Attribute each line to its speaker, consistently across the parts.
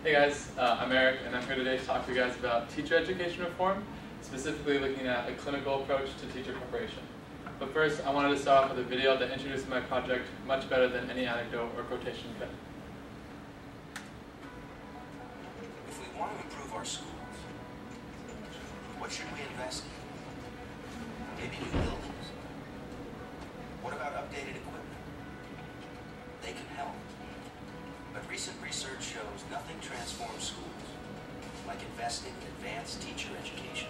Speaker 1: Hey guys, I'm Eric, and I'm here today to talk to you guys about teacher education reform, specifically looking at a clinical approach to teacher preparation. But first, I wanted to start off with a video that introduced my project much better than any anecdote or quotation could.
Speaker 2: If we want to improve our schools, what should we invest in? Maybe new buildings? What about updated equipment? They can help. But recent research shows nothing transforms schools like investing in advanced teacher education.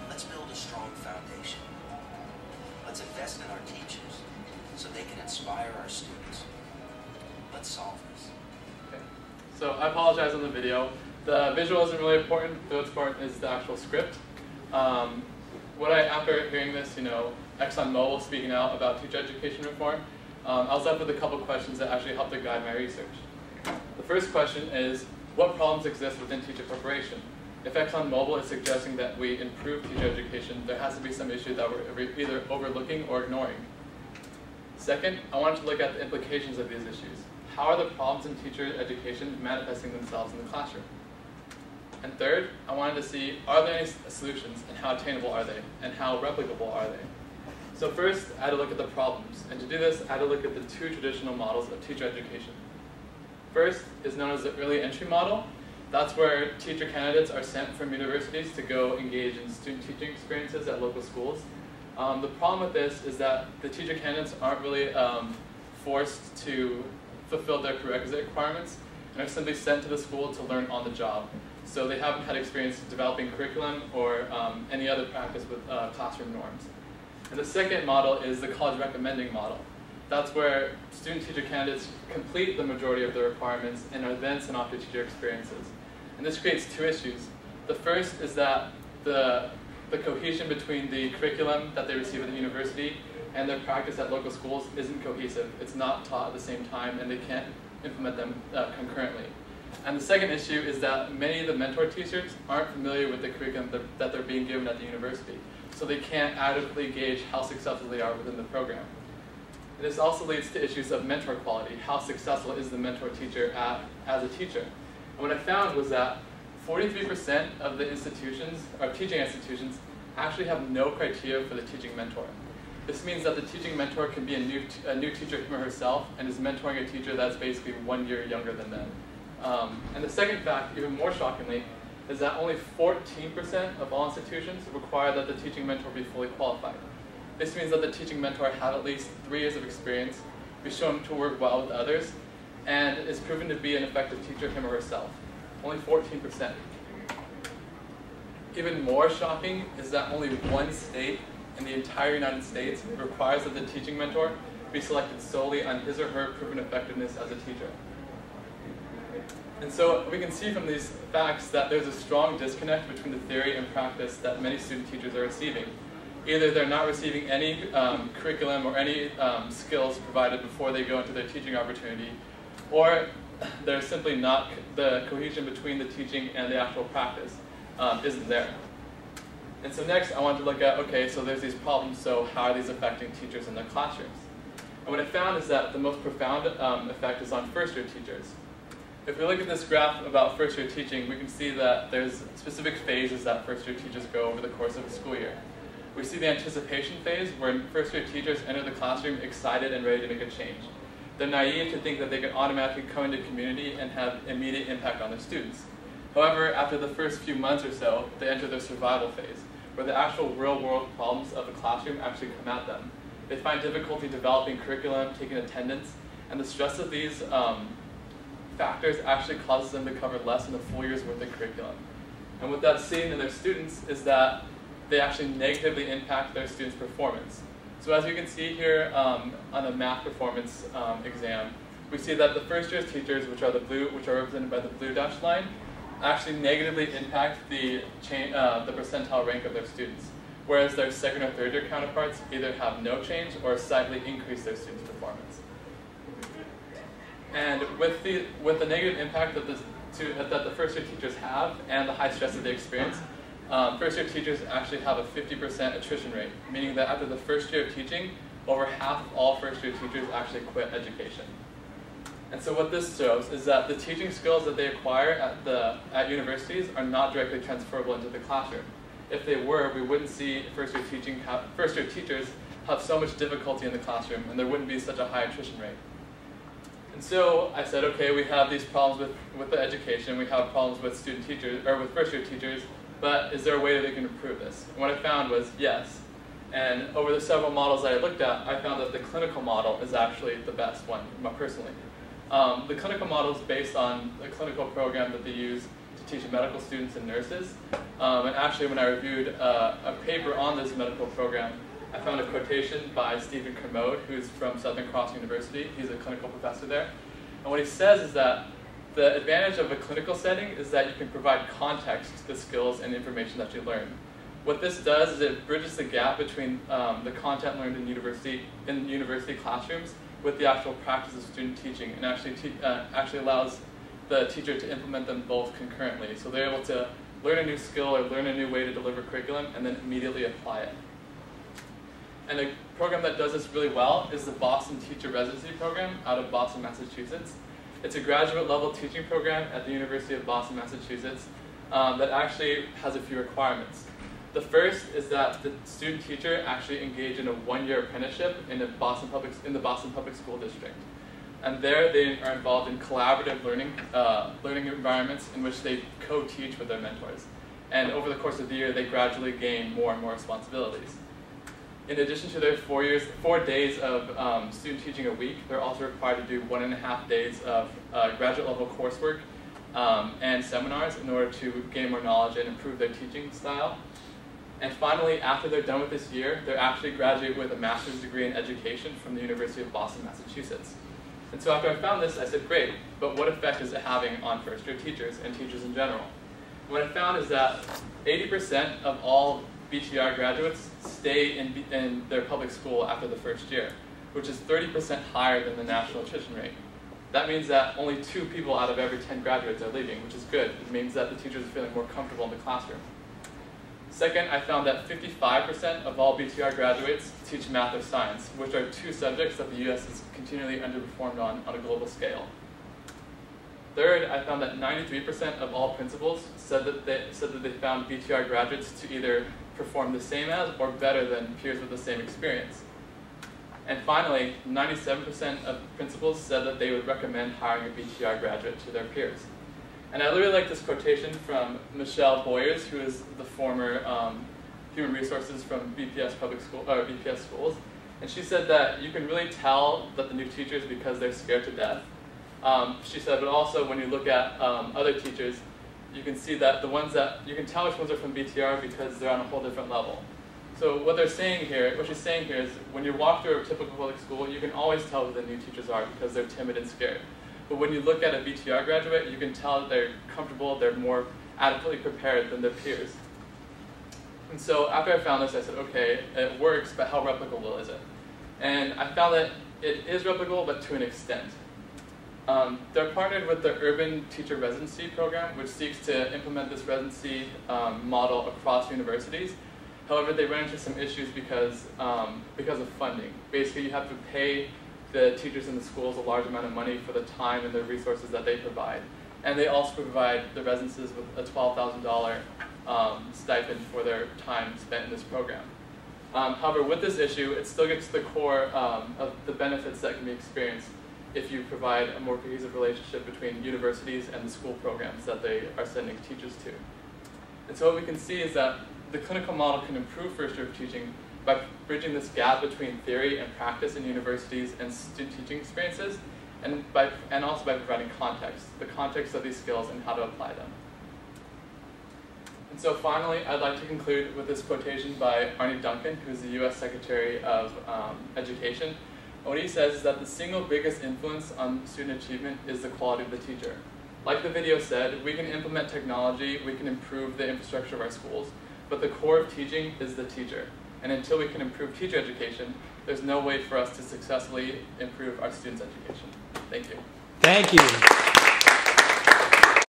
Speaker 2: Let's build a strong foundation. Let's invest in our teachers so they can inspire our students. Let's solve this.
Speaker 1: Okay. So I apologize on the video. The visual isn't really important. What's important is the actual script. After hearing this, ExxonMobil speaking out about teacher education reform, I was left with a couple questions that actually helped to guide my research. The first question is, what problems exist within teacher preparation? If ExxonMobil is suggesting that we improve teacher education, there has to be some issue that we're either overlooking or ignoring. Second, I wanted to look at the implications of these issues. How are the problems in teacher education manifesting themselves in the classroom? And third, I wanted to see, are there any solutions, and how attainable are they, and how replicable are they? So first, I had to look at the problems, and to do this, I had to look at the two traditional models of teacher education. First is known as the early entry model. That's where teacher candidates are sent from universities to go engage in student teaching experiences at local schools. The problem with this is that the teacher candidates aren't really forced to fulfill their prerequisite requirements and are simply sent to the school to learn on the job. So they haven't had experience developing curriculum or any other practice with classroom norms. And the second model is the college recommending model. That's where student teacher candidates complete the majority of the requirements and are then sent off to teacher experiences. And this creates two issues. The first is that the cohesion between the curriculum that they receive at the university and their practice at local schools isn't cohesive. It's not taught at the same time, and they can't implement them concurrently. And the second issue is that many of the mentor teachers aren't familiar with the curriculum that they're being given at the university, so they can't adequately gauge how successful they are within the program. And this also leads to issues of mentor quality. How successful is the mentor teacher as a teacher? And what I found was that 43% of the institutions, or teaching institutions, actually have no criteria for the teaching mentor. This means that the teaching mentor can be a new teacher him or herself and is mentoring a teacher that's basically 1 year younger than them. And the second fact, even more shockingly, is that only 14% of all institutions require that the teaching mentor be fully qualified. This means that the teaching mentor have at least 3 years of experience, be shown to work well with others, and is proven to be an effective teacher him or herself. Only 14%. Even more shocking is that only one state in the entire United States requires that the teaching mentor be selected solely on his or her proven effectiveness as a teacher. And so we can see from these facts that there's a strong disconnect between the theory and practice that many student teachers are receiving. Either they're not receiving any curriculum or any skills provided before they go into their teaching opportunity, or there's simply not, the cohesion between the teaching and the actual practice isn't there. And so next I wanted to look at, okay, so there's these problems, so how are these affecting teachers in their classrooms? And what I found is that the most profound effect is on first-year teachers. If we look at this graph about first-year teaching, we can see that there's specific phases that first-year teachers go over the course of a school year. We see the anticipation phase, where first-year teachers enter the classroom excited and ready to make a change. They're naive to think that they can automatically come into community and have immediate impact on their students. However, after the first few months or so, they enter their survival phase, where the actual real-world problems of the classroom actually come at them. They find difficulty developing curriculum, taking attendance, and the stress of these factors actually causes them to cover less than a full year's worth of curriculum. And what that's seen in their students is that they actually negatively impact their students' performance. So as you can see here on a math performance exam, we see that the first year's teachers, which are represented by the blue dashed line, actually negatively impact the percentile rank of their students, whereas their second or third year counterparts either have no change or slightly increase their students' performance. And with the negative impact that the first year teachers have and the high stress that they experience, first year teachers actually have a 50% attrition rate, meaning that after the first year of teaching, over half of all first year teachers actually quit education. And so what this shows is that the teaching skills that they acquire at universities are not directly transferable into the classroom. If they were, we wouldn't see first-year teachers have so much difficulty in the classroom, and there wouldn't be such a high attrition rate. And so I said, okay, we have these problems with the education, we have problems with student teachers, or with first-year teachers, but is there a way that we can improve this? And what I found was yes. And over the several models that I looked at, I found that the clinical model is actually the best one, personally. The clinical model is based on a clinical program that they use to teach medical students and nurses. And actually, when I reviewed a paper on this medical program, I found a quotation by Stephen Kermode, who's from Southern Cross University. He's a clinical professor there. And what he says is that the advantage of a clinical setting is that you can provide context to the skills and information that you learn. What this does is it bridges the gap between the content learned in university classrooms with the actual practice of student teaching, and actually allows the teacher to implement them both concurrently. So they're able to learn a new skill or learn a new way to deliver curriculum and then immediately apply it. And a program that does this really well is the Boston Teacher Residency Program out of Boston, Massachusetts. It's a graduate level teaching program at the University of Boston, Massachusetts that actually has a few requirements. The first is that the student teacher actually engage in a one-year apprenticeship in the Boston Public School District. And there they are involved in collaborative learning environments in which they co-teach with their mentors. And over the course of the year, they gradually gain more and more responsibilities. In addition to their 4 days of student teaching a week, they're also required to do 1.5 days of graduate level coursework and seminars in order to gain more knowledge and improve their teaching style. And finally, after they're done with this year, they're actually graduate with a master's degree in education from the University of Boston, Massachusetts. And so after I found this, I said, great, but what effect is it having on first-year teachers and teachers in general? What I found is that 80% of all BTR graduates stay in their public school after the first year, which is 30% higher than the national attrition rate. That means that only 2 people out of every 10 graduates are leaving, which is good. It means that the teachers are feeling more comfortable in the classroom. Second, I found that 55% of all BTR graduates teach math or science, which are 2 subjects that the US is continually underperformed on a global scale. Third, I found that 93% of all principals said that they found BTR graduates to either perform the same as or better than peers with the same experience. And finally, 97% of principals said that they would recommend hiring a BTR graduate to their peers. And I really like this quotation from Michelle Boyers, who is the former human resources from BPS schools. And she said that you can really tell that the new teachers because they're scared to death. She said, but also when you look at other teachers, you can see that you can tell which ones are from BTR because they're on a whole different level. So what she's saying here is when you walk through a typical public school, you can always tell who the new teachers are because they're timid and scared. But when you look at a BTR graduate, you can tell that they're comfortable, they're more adequately prepared than their peers. And so after I found this, I said, okay, it works, but how replicable is it? And I found that it is replicable, but to an extent. They're partnered with the Urban Teacher Residency Program, which seeks to implement this residency model across universities. However, they run into some issues because of funding. Basically, you have to pay the teachers in the schools a large amount of money for the time and the resources that they provide. And they also provide the residences with a $12,000 stipend for their time spent in this program. However, with this issue, it still gets to the core of the benefits that can be experienced if you provide a more cohesive relationship between universities and the school programs that they are sending teachers to. And so what we can see is that the clinical model can improve first-year teaching by bridging this gap between theory and practice in universities and student teaching experiences, and also by providing context, the context of these skills and how to apply them. And so finally, I'd like to conclude with this quotation by Arne Duncan, who's the US Secretary of Education. And what he says is that the single biggest influence on student achievement is the quality of the teacher. Like the video said, we can implement technology, we can improve the infrastructure of our schools, but the core of teaching is the teacher. And until we can improve teacher education, there's no way for us to successfully improve our students' education. Thank you.
Speaker 3: Thank you.